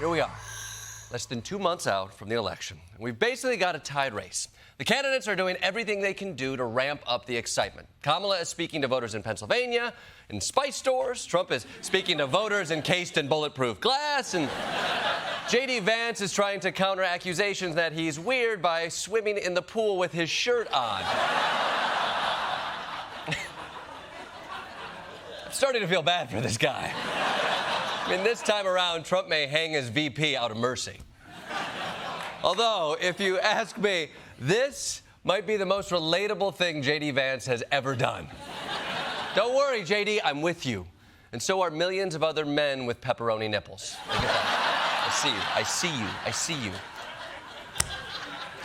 here we are, less than 2 months out from the election. We've basically got a tied race. The candidates are doing everything they can do to ramp up the excitement. Kamala is speaking to voters in Pennsylvania, in spice stores. Trump is speaking to voters encased in bulletproof glass. And J.D. Vance is trying to counter accusations that he's weird by swimming in the pool with his shirt on. I'm starting to feel bad for this guy. I mean, this time around, Trump may hang his VP out of mercy. Although, if you ask me, this might be the most relatable thing J.D. Vance has ever done. Don't worry, J.D., I'm with you. And so are millions of other men with pepperoni nipples. I get that. I see you. I see you. I see you.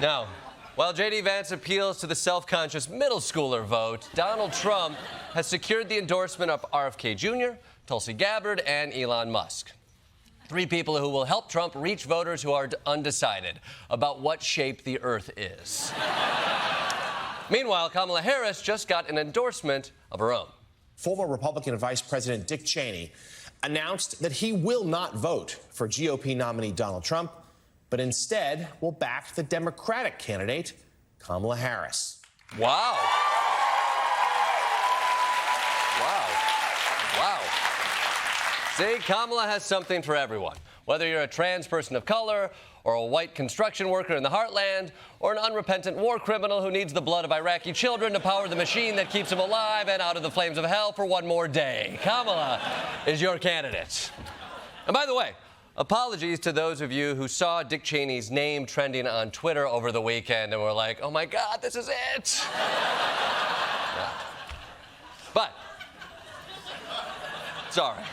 Now, while J.D. Vance appeals to the self-conscious middle schooler vote, Donald Trump has secured the endorsement of RFK Jr., Tulsi Gabbard, and Elon Musk. 3 people who will help Trump reach voters who are undecided about what shape the earth is. Meanwhile, Kamala Harris just got an endorsement of her own. Former Republican Vice President Dick Cheney announced that he will not vote for GOP nominee Donald Trump, but instead will back the Democratic candidate, Kamala Harris. Wow. Wow. See, Kamala has something for everyone. Whether you're a trans person of color, or a white construction worker in the heartland, or an unrepentant war criminal who needs the blood of Iraqi children to power the machine that keeps him alive and out of the flames of hell for one more day, Kamala is your candidate. And by the way, apologies to those of you who saw Dick Cheney's name trending on Twitter over the weekend and were like, oh my God, this is it. Yeah. But, sorry.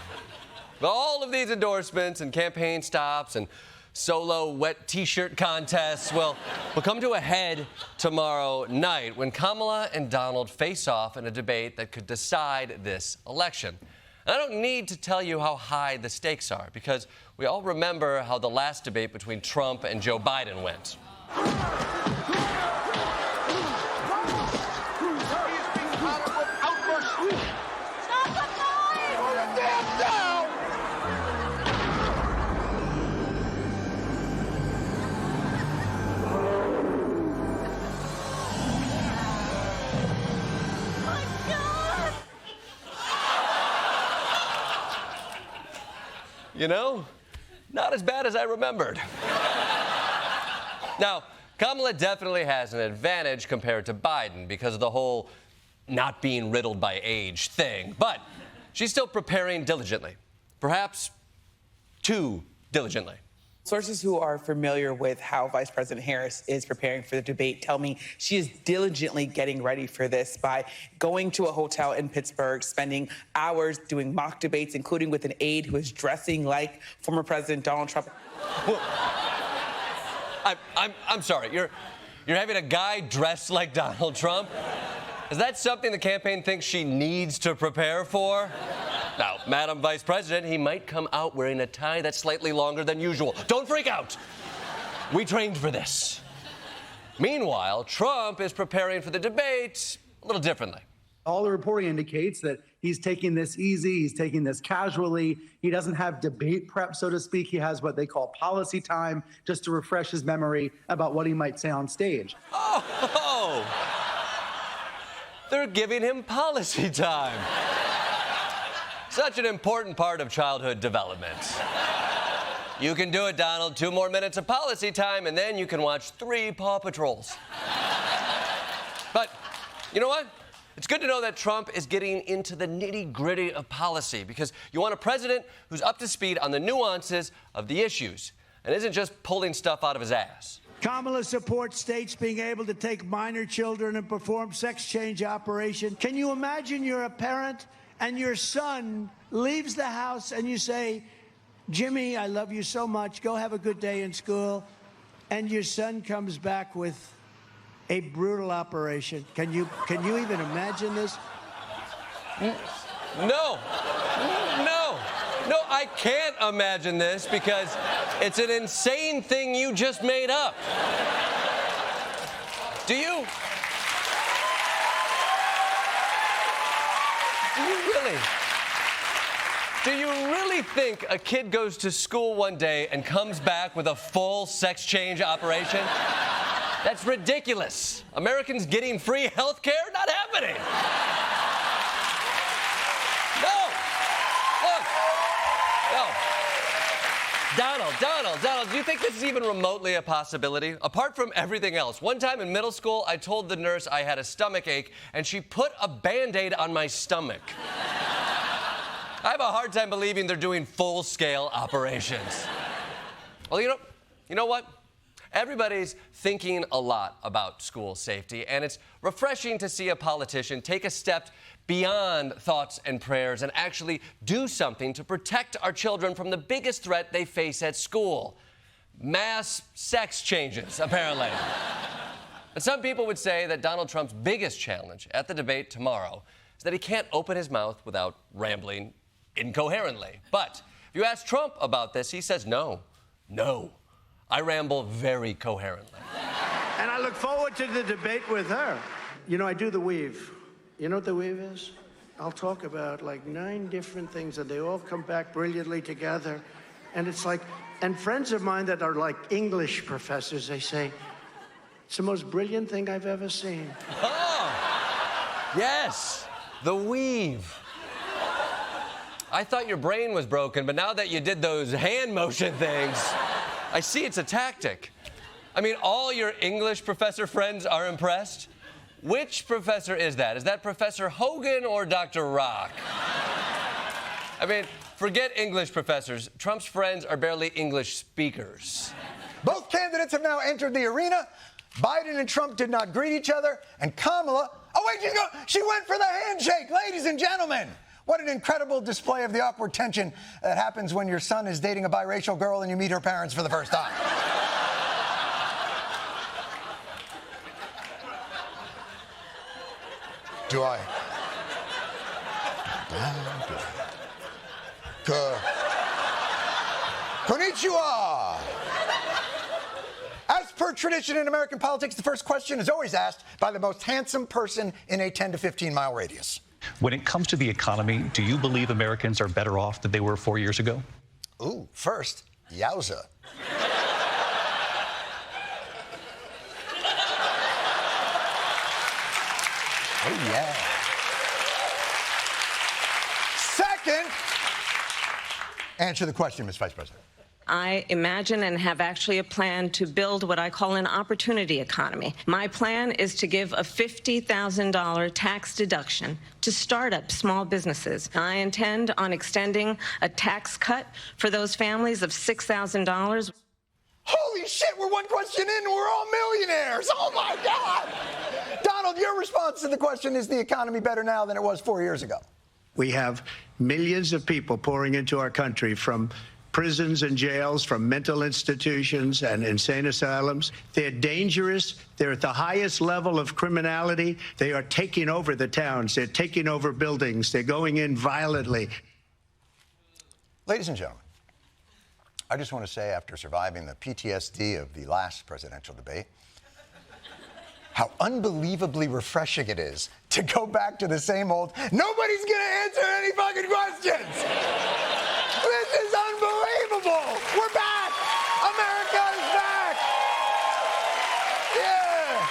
All of these endorsements and campaign stops and solo wet T-shirt contests will come to a head tomorrow night when Kamala and Donald face off in a debate that could decide this election. And I don't need to tell you how high the stakes are, because we all remember how the last debate between Trump and Joe Biden went. You know, not as bad as I remembered. Now, Kamala definitely has an advantage compared to Biden because of the whole not being riddled by age thing, but she's still preparing diligently, perhaps too diligently. Sources who are familiar with how Vice President Harris is preparing for the debate tell me she is diligently getting ready for this by going to a hotel in Pittsburgh, spending hours doing mock debates, including with an aide who is dressing like former President Donald Trump. I'm sorry, you're having a guy dressed like Donald Trump? Is that something the campaign thinks she needs to prepare for? Now, Madam Vice President, he might come out wearing a tie that's slightly longer than usual. Don't freak out. We trained for this. Meanwhile, Trump is preparing for the debate a little differently. All the reporting indicates that he's taking this easy, he's taking this casually. He doesn't have debate prep, so to speak. He has what they call policy time, just to refresh his memory about what he might say on stage. Oh! They're giving him policy time. Such an important part of childhood development. You can do it, Donald. 2 more minutes of policy time, and then you can watch 3 Paw Patrols. But you know what? It's good to know that Trump is getting into the nitty-gritty of policy, because you want a president who's up to speed on the nuances of the issues and isn't just pulling stuff out of his ass. Kamala supports states being able to take minor children and perform sex change operations. Can you imagine you're a parent and your son leaves the house and you say, Jimmy, I love you so much. Go have a good day in school. And your son comes back with a brutal operation. Can you even imagine this? No, I can't imagine this because it's an insane thing you just made up. Do you really? Do you really think a kid goes to school one day and comes back with a full sex change operation? That's ridiculous. Americans getting free health care? Not happening. No. Look. No. Donald, do you think this is even remotely a possibility? Apart from everything else, one time in middle school, I told the nurse I had a stomach ache, and she put a Band-Aid on my stomach. I have a hard time believing they're doing full-scale operations. Well, you know what? Everybody's thinking a lot about school safety, and it's refreshing to see a politician take a step beyond thoughts and prayers and actually do something to protect our children from the biggest threat they face at school. Mass sex changes, apparently. And some people would say that Donald Trump's biggest challenge at the debate tomorrow is that he can't open his mouth without rambling incoherently. But if you ask Trump about this, he says no. I ramble very coherently. And I look forward to the debate with her. You know, I do the weave. You know what the weave is? I'll talk about like 9 different things, and they all come back brilliantly together. And it's like, and friends of mine that are like English professors, they say, it's the most brilliant thing I've ever seen. Oh, yes, the weave. I thought your brain was broken, but now that you did those hand motion things, I see it's a tactic. I mean, all your English professor friends are impressed. Which professor is that? Is that Professor Hogan or Dr. Rock? I mean, forget English professors. Trump's friends are barely English speakers. Both candidates have now entered the arena. Biden and Trump did not greet each other, and Kamala... Oh, wait, she went for the handshake, ladies and gentlemen. What an incredible display of the awkward tension that happens when your son is dating a biracial girl and you meet her parents for the first time. Do I? Konnichiwa! As per tradition in American politics, the first question is always asked by the most handsome person in a 10 to 15-mile radius. When it comes to the economy, do you believe Americans are better off than they were 4 years ago? Ooh, first, yowza. Oh, yeah. Second, answer the question, Ms. Vice President. I imagine and have actually a plan to build what I call an opportunity economy. My plan is to give a $50,000 tax deduction to start-up small businesses. I intend on extending a tax cut for those families of $6,000. Holy shit, we're one question in and we're all millionaires. Oh, my God. Donald, your response to the question, is the economy better now than it was 4 years ago? We have millions of people pouring into our country from prisons and jails, from mental institutions and insane asylums. They're dangerous. They're at the highest level of criminality. They are taking over the towns. They're taking over buildings. They're going in violently. Ladies and gentlemen, I just want to say, after surviving the PTSD of the last presidential debate, how unbelievably refreshing it is to go back to the same old, nobody's going to answer any fucking questions. This is unbelievable. We're back. America is back. Yeah.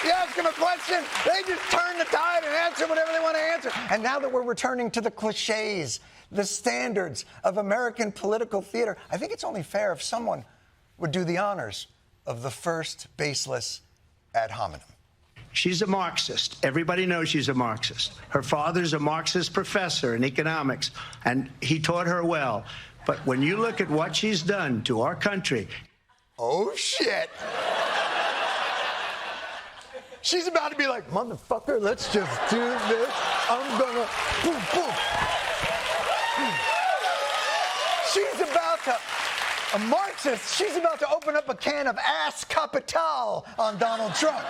You ask them a question, they just turn the tide and answer whatever they want to answer. And now that we're returning to the cliches, the standards of American political theater, I think it's only fair if someone would do the honors of the first baseless ad hominem. She's a Marxist. Everybody knows she's a Marxist. Her father's a Marxist professor in economics, and he taught her well. But when you look at what she's done to our country... Oh, shit. She's about to be like, motherfucker, let's just do this. I'm gonna... Boom, boom. She's about to... A Marxist, she's about to open up a can of ass capital on Donald Trump.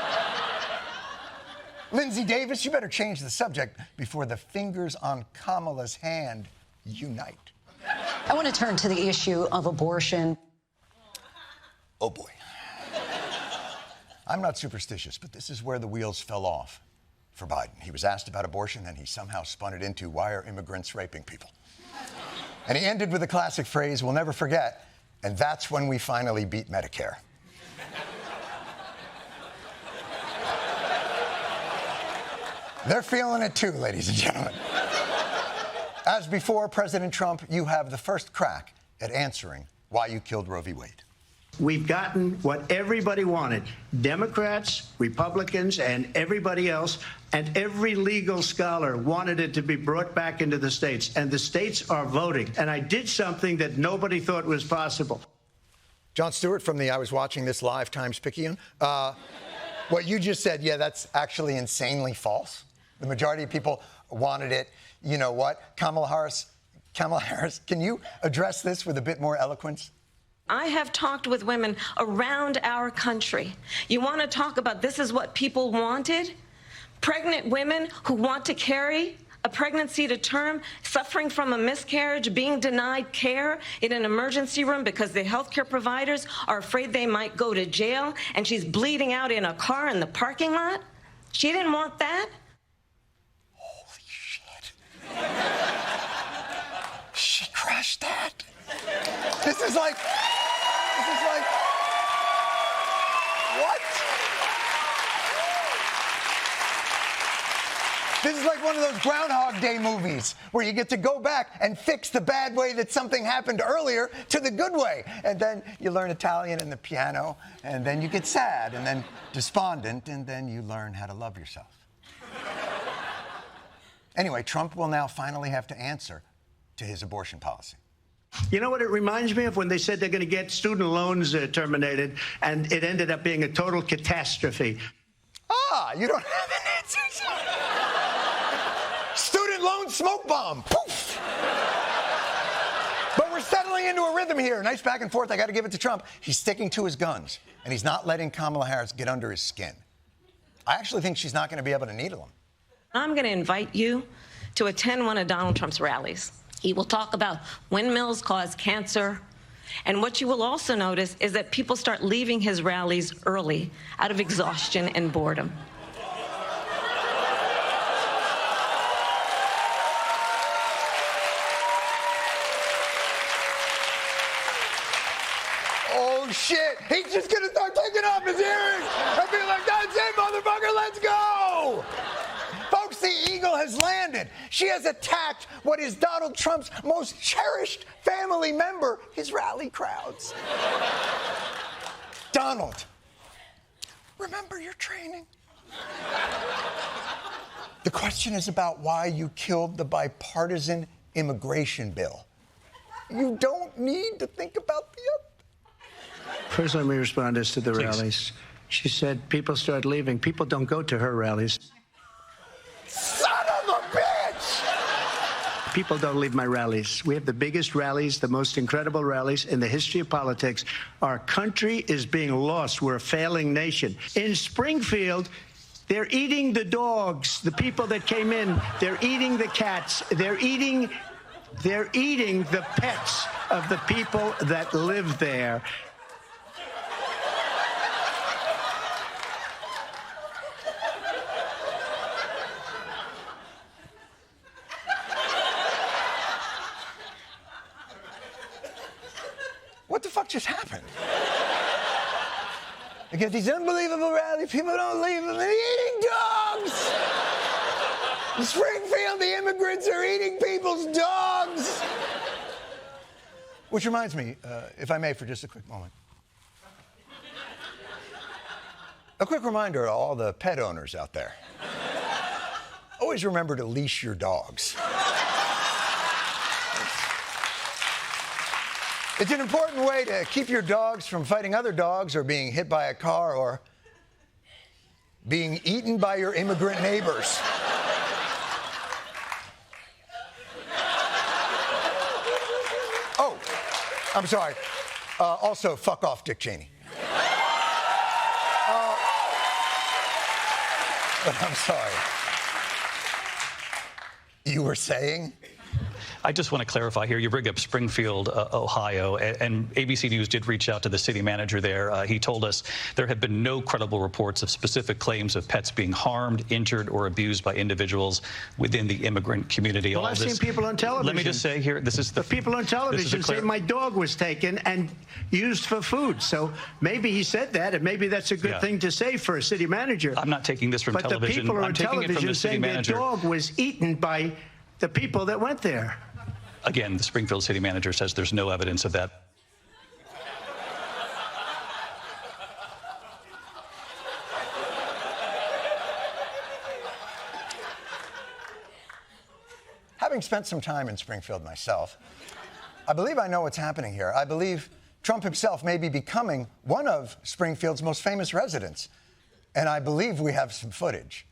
Lindsay Davis, you better change the subject before the fingers on Kamala's hand unite. I want to turn to the issue of abortion. Oh, boy. I'm not superstitious, but this is where the wheels fell off for Biden. He was asked about abortion, then he somehow spun it into, why are immigrants raping people? And he ended with a classic phrase we'll never forget, and that's when we finally beat Medicare. They're feeling it too, ladies and gentlemen. As before, President Trump, you have the first crack at answering why you killed Roe v. Wade. We've gotten what everybody wanted. Democrats, Republicans, and everybody else, and every legal scholar wanted it to be brought back into the states. And the states are voting. And I did something that nobody thought was possible. Jon Stewart from the I Was Watching This Live Times-Picayune. What you just said, yeah, that's actually insanely false. The majority of people wanted it. You know what? Kamala Harris, can you address this with a bit more eloquence? I have talked with women around our country. You want to talk about this is what people wanted? Pregnant women who want to carry a pregnancy to term, suffering from a miscarriage, being denied care in an emergency room because the healthcare providers are afraid they might go to jail, and she's bleeding out in a car in the parking lot? She didn't want that? Holy shit. She crushed that. This is like, what? This is like one of those Groundhog Day movies where you get to go back and fix the bad way that something happened earlier to the good way. And then you learn Italian and the piano, and then you get sad, and then despondent, and then you learn how to love yourself. Anyway, Trump will now finally have to answer to his abortion policy. You know what it reminds me of? When they said they're going to get student loans terminated, and it ended up being a total catastrophe. Ah, you don't have an answer. Student loan smoke bomb. Poof. But we're settling into a rhythm here. Nice back and forth. I got to give it to Trump. He's sticking to his guns, and he's not letting Kamala Harris get under his skin. I actually think she's not going to be able to needle him. I'm going to invite you to attend one of Donald Trump's rallies. He will talk about windmills cause cancer. And what you will also notice is that people start leaving his rallies early out of exhaustion and boredom. Oh, shit. He's just going to start taking off his earrings and be like, that's it, motherfucker, let's go. Folks, the eagle has landed. She has attacked what is Donald Trump's most cherished family member, his rally crowds. Donald, remember your training. The question is about why you killed the bipartisan immigration bill. You don't need to think about the other. First, let me respond as to the Please. rallies. She said people start leaving. People don't go to her rallies. Son of a bitch! People don't leave my rallies. We have the biggest rallies, the most incredible rallies in the history of politics. Our country is being lost. We're a failing nation. In Springfield, they're eating the dogs, the people that came in. They're eating the cats. They're eating the pets of the people that live there. What the fuck just happened? I get these unbelievable rallies, people don't leave them, they're eating dogs! In Springfield, the immigrants are eating people's dogs! Which reminds me, if I may, for just a quick moment. A quick reminder to all the pet owners out there. Always remember to leash your dogs. It's an important way to keep your dogs from fighting other dogs or being hit by a car or being eaten by your immigrant neighbors. Oh, I'm sorry. Also, fuck off, Dick Cheney. But I'm sorry. You were saying? I just want to clarify here. You bring up Springfield, Ohio, and ABC News did reach out to the city manager there. He told us there have been no credible reports of specific claims of pets being harmed, injured, or abused by individuals within the immigrant community. Well, I've seen people on television. Let me just say here, this is the people on television say my dog was taken and used for food. So maybe he said that, and maybe that's a good thing to say for a city manager. I'm not taking this from television. But the people are on taking it from television the city saying their manager. dog was eaten by the people that went there. Again, the Springfield city manager says there's no evidence of that. Having spent some time in Springfield myself, I believe I know what's happening here. I believe Trump himself may be becoming one of Springfield's most famous residents. And I believe we have some footage.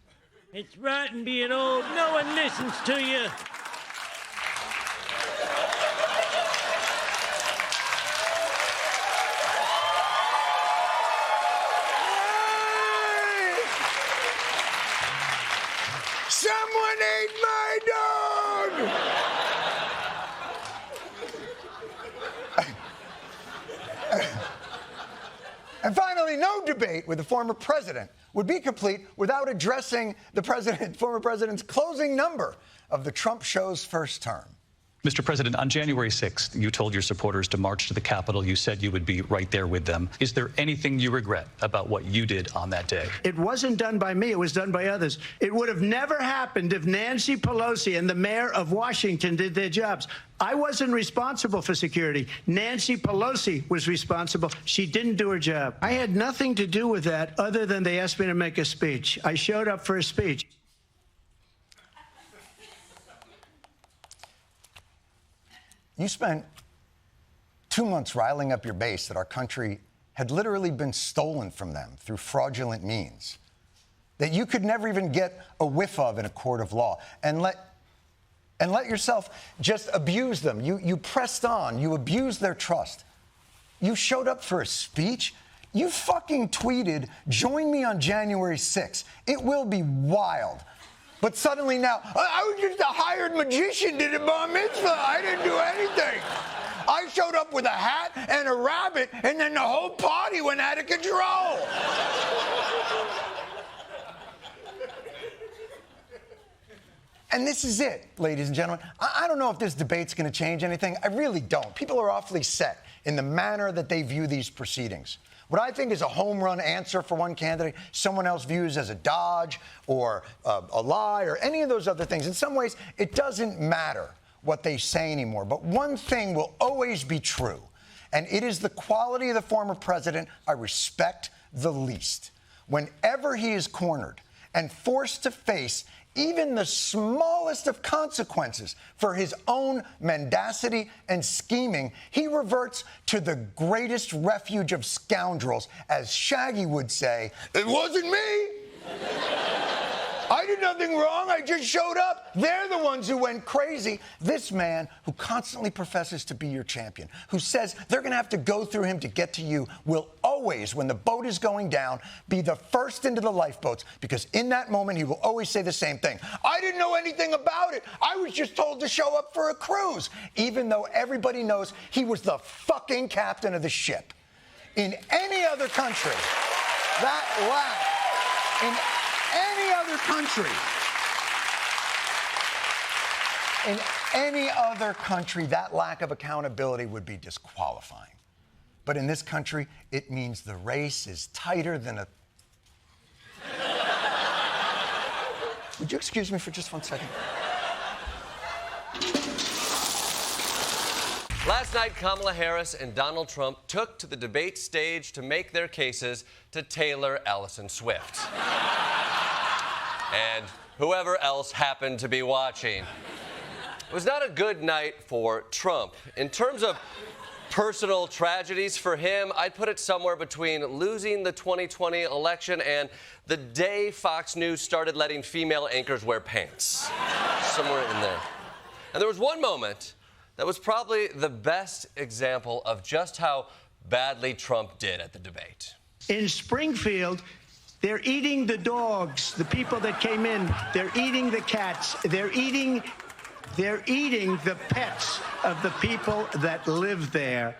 It's rotten being old. No one listens to you. Someone ate my dog! And finally, no debate with the former president would be complete without addressing the former president's closing number of the Trump show's first term. Mr. President, on January 6th, you told your supporters to march to the Capitol. You said you would be right there with them. Is there anything you regret about what you did on that day? It wasn't done by me. It was done by others. It would have never happened if Nancy Pelosi and the mayor of Washington did their jobs. I wasn't responsible for security. Nancy Pelosi was responsible. She didn't do her job. I had nothing to do with that other than they asked me to make a speech. I showed up for a speech. You spent 2 months riling up your base that our country had literally been stolen from them through fraudulent means, that you could never even get a whiff of in a court of law, and let yourself just abuse them. You pressed on. You abused their trust. You showed up for a speech. You fucking tweeted, "Join me on January 6th. It will be wild." But suddenly now, I was just a hired magician, did a bar mitzvah. I didn't do anything. I showed up with a hat and a rabbit, and then the whole party went out of control. And this is it, ladies and gentlemen. I don't know if this debate's going to change anything. I really don't. People are awfully set in the manner that they view these proceedings. What I think is a home run answer for one candidate, someone else views as a dodge or a lie or any of those other things. In some ways, it doesn't matter what they say anymore. But one thing will always be true, and it is the quality of the former president I respect the least. Whenever he is cornered and forced to face even the smallest of consequences for his own mendacity and scheming, he reverts to the greatest refuge of scoundrels. As Shaggy would say, "It wasn't me. I did nothing wrong. I just showed up. They're the ones who went crazy." This man who constantly professes to be your champion, who says they're going to have to go through him to get to you, will always, when the boat is going down, be the first into the lifeboats, because in that moment he will always say the same thing. "I didn't know anything about it. I was just told to show up for a cruise," even though everybody knows he was the fucking captain of the ship. In any other country, that lack in any other country, that lack of accountability would be disqualifying. But in this country, it means the race is tighter than a... Would you excuse me for just 1 second? Last night, Kamala Harris and Donald Trump took to the debate stage to make their cases to Taylor Allison Swift. And whoever else happened to be watching. It was not a good night for Trump. In terms of personal tragedies for him, I'd put it somewhere between losing the 2020 election and the day Fox News started letting female anchors wear pants. Somewhere in there. And there was one moment that was probably the best example of just how badly Trump did at the debate. In Springfield, they're eating the dogs, the people that came in. They're eating the cats. They're eating They're eating the pets of the people that live there.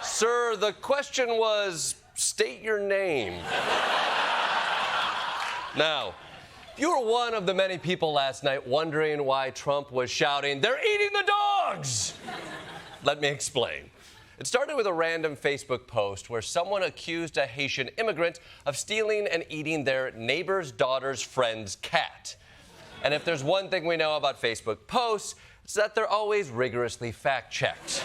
Sir, the question was, state your name. Now, if you were one of the many people last night wondering why Trump was shouting, "They're eating the dogs!" Let me explain. It started with a random Facebook post where someone accused a Haitian immigrant of stealing and eating their neighbor's daughter's friend's cat. And if there's one thing we know about Facebook posts, it's that they're always rigorously fact-checked.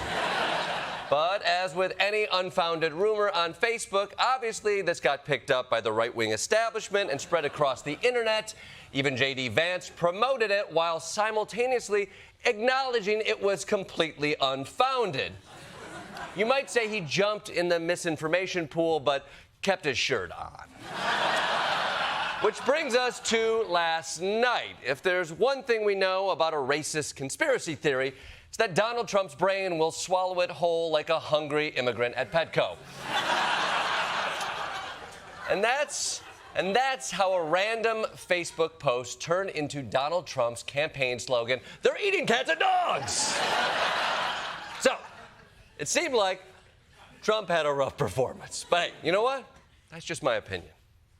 But as with any unfounded rumor on Facebook, obviously this got picked up by the right-wing establishment and spread across the internet. Even J.D. Vance promoted it while simultaneously acknowledging it was completely unfounded. You might say he jumped in the misinformation pool, but kept his shirt on. Which brings us to last night. If there's one thing we know about a racist conspiracy theory, it's that Donald Trump's brain will swallow it whole like a hungry immigrant at Petco. And that's how a random Facebook post turned into Donald Trump's campaign slogan, "They're eating cats and dogs!" So, it seemed like Trump had a rough performance. But hey, you know what? That's just my opinion.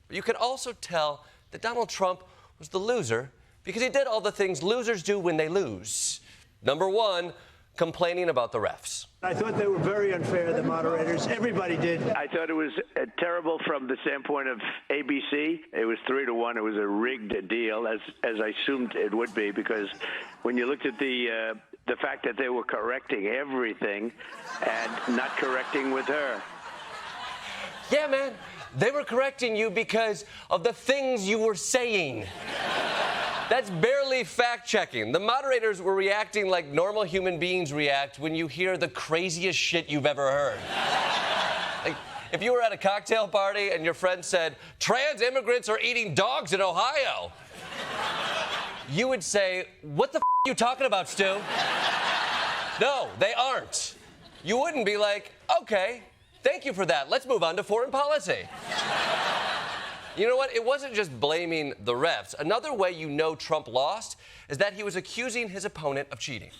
But you could also tell that Donald Trump was the loser because he did all the things losers do when they lose. Number one, complaining about the refs. I thought they were very unfair, the moderators. Everybody did. I thought it was terrible from the standpoint of ABC. It was 3-1. It was a rigged deal, as I assumed it would be, because when you looked at the fact that they were correcting everything and not correcting with her. Yeah, man. They were correcting you because of the things you were saying. That's barely fact-checking. The moderators were reacting like normal human beings react when you hear the craziest shit you've ever heard. Like, if you were at a cocktail party and your friend said, "Trans immigrants are eating dogs in Ohio," you would say, "What the are you talking about, Stu?" No, they aren't. You wouldn't be like, "Okay, thank you for that. Let's move on to foreign policy." You know what? It wasn't just blaming the refs. Another way you know Trump lost is that he was accusing his opponent of cheating.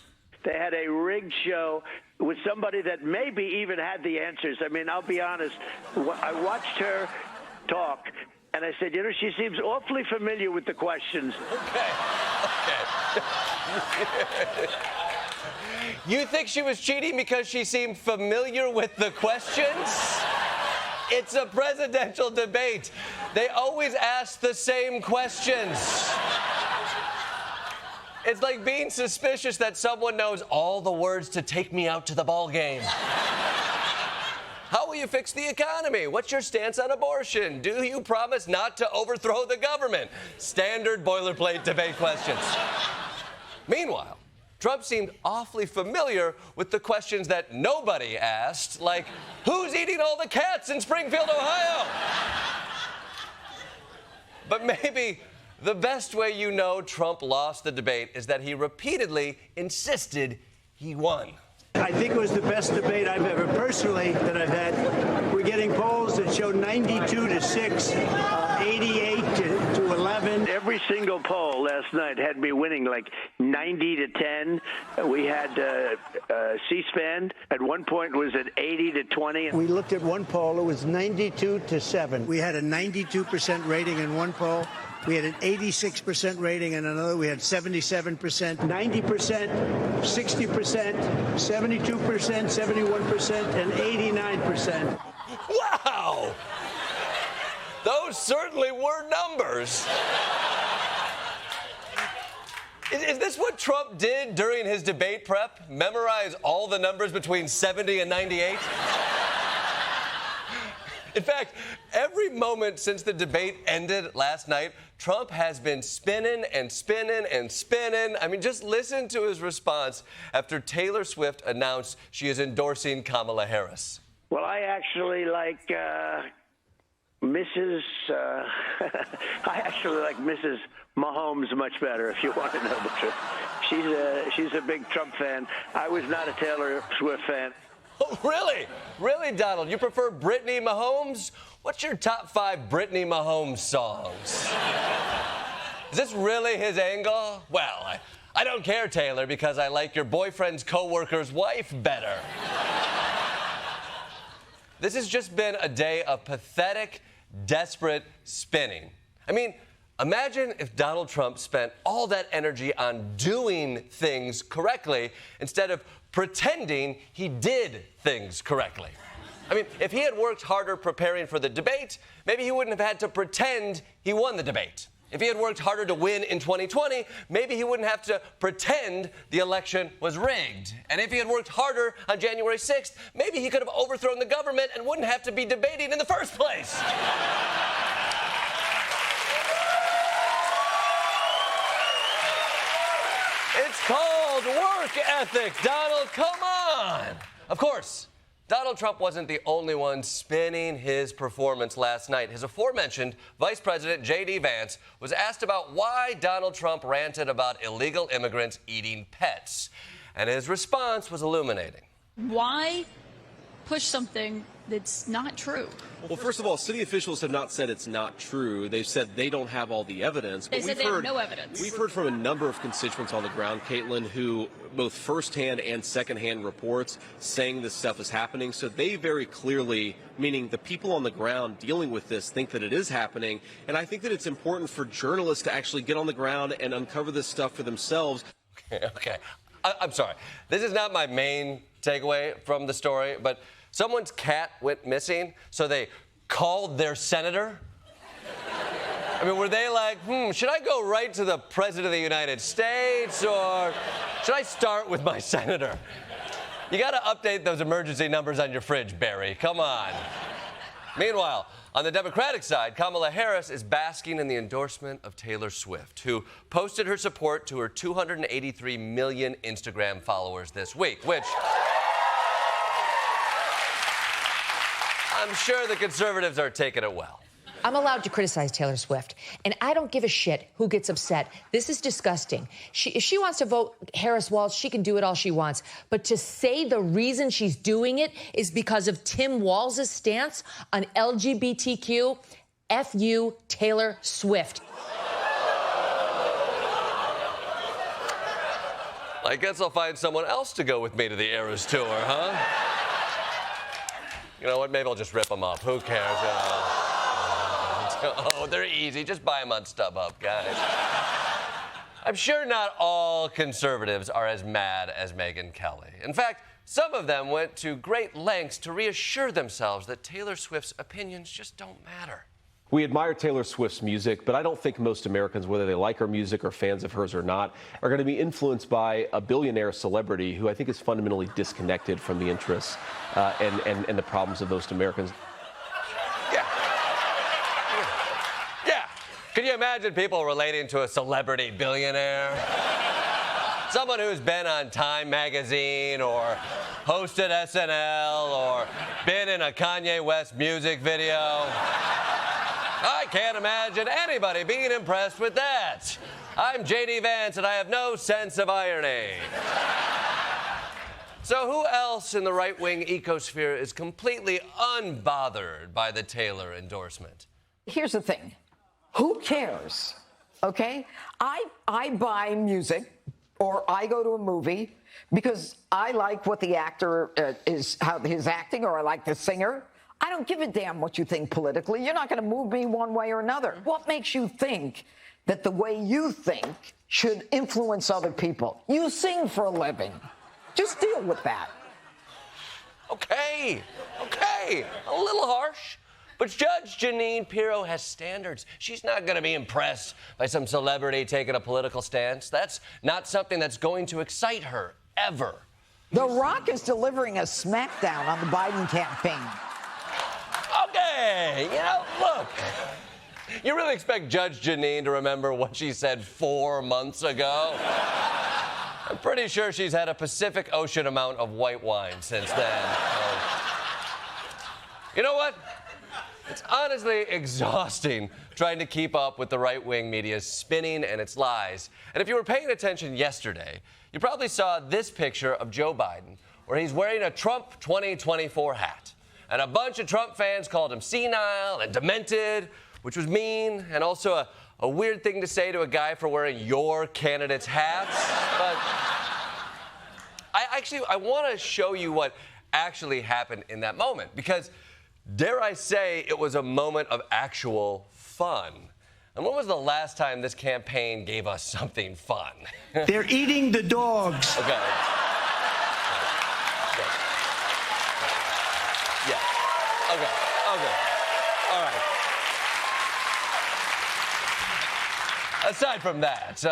They had a rigged show with somebody that maybe even had the answers. I mean, I'll be honest. I watched her talk, and I said, you know, she seems awfully familiar with the questions. Okay. You think she was cheating because she seemed familiar with the questions? It's a presidential debate. They always ask the same questions. It's like being suspicious that someone knows all the words to take me out to the ball game. How will you fix the economy? What's your stance on abortion? Do you promise not to overthrow the government? Standard boilerplate debate questions. Meanwhile, Trump seemed awfully familiar with the questions that nobody asked, like, who's eating all the cats in Springfield, Ohio? But maybe the best way you know Trump lost the debate is that he repeatedly insisted he won. I think it was the best debate I've ever personally that I've had. We're getting polls that show 92-6, 88-11. Every single poll last night had me winning like 90-10. We had C-SPAN at one point was at 80-20. We looked at one poll, it was 92-7. We had a 92% rating in one poll. We had an 86% rating in another. We had 77%, 90%, 60%, 72%, 71%, and 89%. Wow! Those certainly were numbers. Is this what Trump did during his debate prep? Memorize all the numbers between 70 and 98? In fact, every moment since the debate ended last night, Trump has been spinning and spinning and spinning. I mean, just listen to his response after Taylor Swift announced she is endorsing Kamala Harris. Well, I actually like Mrs. I actually like Mrs. Mahomes much better, if you want to know the truth. She's a big Trump fan. I was not a Taylor Swift fan. Oh, really? Really, Donald? You prefer Brittany Mahomes? What's your top 5 Brittany Mahomes songs? Is this really his angle? Well, I don't care, Taylor, because I like your boyfriend's coworker's wife better. This has just been a day of pathetic, desperate spinning. I mean, imagine if Donald Trump spent all that energy on doing things correctly instead of pretending he did things correctly. I mean, if he had worked harder preparing for the debate, maybe he wouldn't have had to pretend he won the debate. If he had worked harder to win in 2020, maybe he wouldn't have to pretend the election was rigged. And if he had worked harder on January 6th, maybe he could have overthrown the government and wouldn't have to be debating in the first place. It's called work ethic, Donald. Come on. Of course, Donald Trump wasn't the only one spinning his performance last night. His aforementioned Vice President J.D. Vance was asked about why Donald Trump ranted about illegal immigrants eating pets. And his response was illuminating. Why push something that's not true? Well, first of all, city officials have not said it's not true. They've said they don't have all the evidence. They said they have no evidence. We've heard from a number of constituents on the ground, Caitlin, who both firsthand and secondhand reports saying this stuff is happening. So they very clearly, meaning the people on the ground dealing with this, think that it is happening. And I think that it's important for journalists to actually get on the ground and uncover this stuff for themselves. Okay. I'm sorry. This is not my main takeaway from the story, but someone's cat went missing, so they called their senator. I mean, were they like, should I go right to the President of the United States, or should I start with my senator? You got to update those emergency numbers on your fridge, Barry. Come on. Meanwhile, on the Democratic side, Kamala Harris is basking in the endorsement of Taylor Swift, who posted her support to her 283 million Instagram followers this week, which I'm sure the conservatives are taking it well. I'm allowed to criticize Taylor Swift, and I don't give a shit who gets upset. This is disgusting. If she wants to vote harris-walz, she can do it all she wants. But to say the reason she's doing it is because of Tim Walz's stance on LGBTQ, F you, Taylor Swift. I guess I'll find someone else to go with me to the Eras tour, huh? You know what? Maybe I'll just rip them off. Who cares? Oh, they're easy. Just buy them on StubHub, guys. I'm sure not all conservatives are as mad as Megyn Kelly. In fact, some of them went to great lengths to reassure themselves that Taylor Swift's opinions just don't matter. We admire Taylor Swift's music, but I don't think most Americans, whether they like her music or fans of hers or not, are going to be influenced by a billionaire celebrity who I think is fundamentally disconnected from the interests and the problems of most Americans. Can you imagine people relating to a celebrity billionaire? Someone who's been on Time magazine or hosted SNL or been in a Kanye West music video. I can't imagine anybody being impressed with that. I'm J.D. Vance, and I have no sense of irony. So who else in the right-wing ecosphere is completely unbothered by the Taylor endorsement? Here's the thing. Who cares? Okay? I buy music or I go to a movie because I like what the actor is, how he's acting, or I like the singer. I don't give a damn what you think politically. You're not going to move me one way or another. What makes you think that the way you think should influence other people? You sing for a living. Just deal with that. Okay, a little harsh. But Judge Jeanine Pirro has standards. She's not going to be impressed by some celebrity taking a political stance. That's not something that's going to excite her, ever. The Rock is delivering a smackdown on the Biden campaign. Okay, look. You really expect Judge Jeanine to remember what she said 4 months ago? I'm pretty sure she's had a Pacific Ocean amount of white wine since then. You know what? It's honestly exhausting trying to keep up with the right-wing media's spinning and its lies. And if you were paying attention yesterday, you probably saw this picture of Joe Biden, where he's wearing a Trump 2024 hat. And a bunch of Trump fans called him senile and demented, which was mean, and also a weird thing to say to a guy for wearing your candidate's hats, but I want to show you what actually happened in that moment, because dare I say it was a moment of actual fun. And when was the last time this campaign gave us something fun? They're eating the dogs. Okay. Yeah. Okay. All right. Aside from that,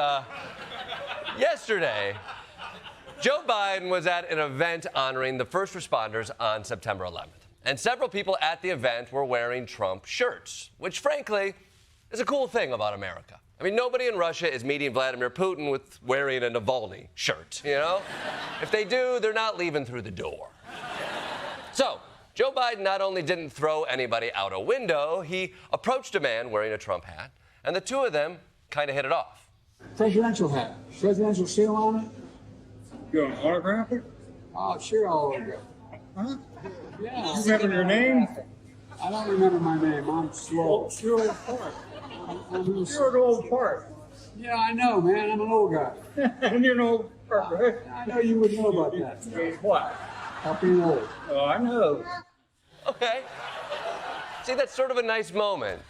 yesterday, Joe Biden was at an event honoring the first responders on September 11th. And several people at the event were wearing Trump shirts, which frankly is a cool thing about America. I mean, nobody in Russia is meeting Vladimir Putin with wearing a Navalny shirt, you know? If they do, they're not leaving through the door. So, Joe Biden not only didn't throw anybody out a window, he approached a man wearing a Trump hat, and the two of them kind of hit it off. Presidential hat. Presidential seal on it. You want to autograph it? Oh, sure, I'll autograph it. Huh? Yeah. You remember your name? I don't remember my name. I'm slow. You're an old part. You're an old part. Yeah, I know, man. I'm an old guy. And you're an old part, right? I know you would know about that. What? About being old. Oh, I know. Okay. See, that's sort of a nice moment.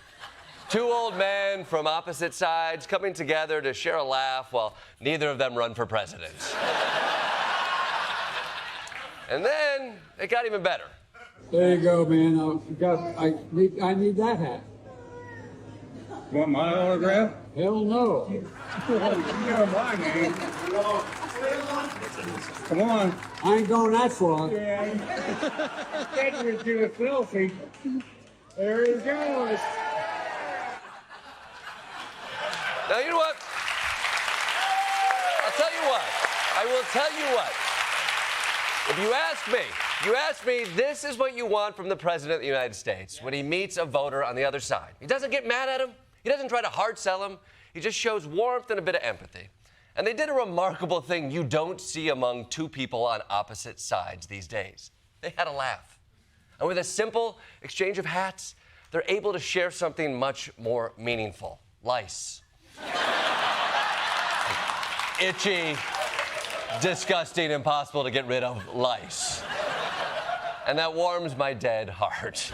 Two old men from opposite sides coming together to share a laugh while neither of them run for president. And then it got even better. There you go, man. I need that hat. Want my autograph? Hell no. You know my name. Come on. I ain't going that far. Yeah. Get you to a selfie. There he goes. Now, you know what? I'll tell you what. I will tell you what. If you ask me, this is what you want from the President of the United States when he meets a voter on the other side. He doesn't get mad at him. He doesn't try to hard sell him. He just shows warmth and a bit of empathy. And they did a remarkable thing you don't see among two people on opposite sides these days. They had a laugh. And with a simple exchange of hats, they're able to share something much more meaningful. Lice. Itchy, disgusting, impossible to get rid of lice. And that warms my dead heart.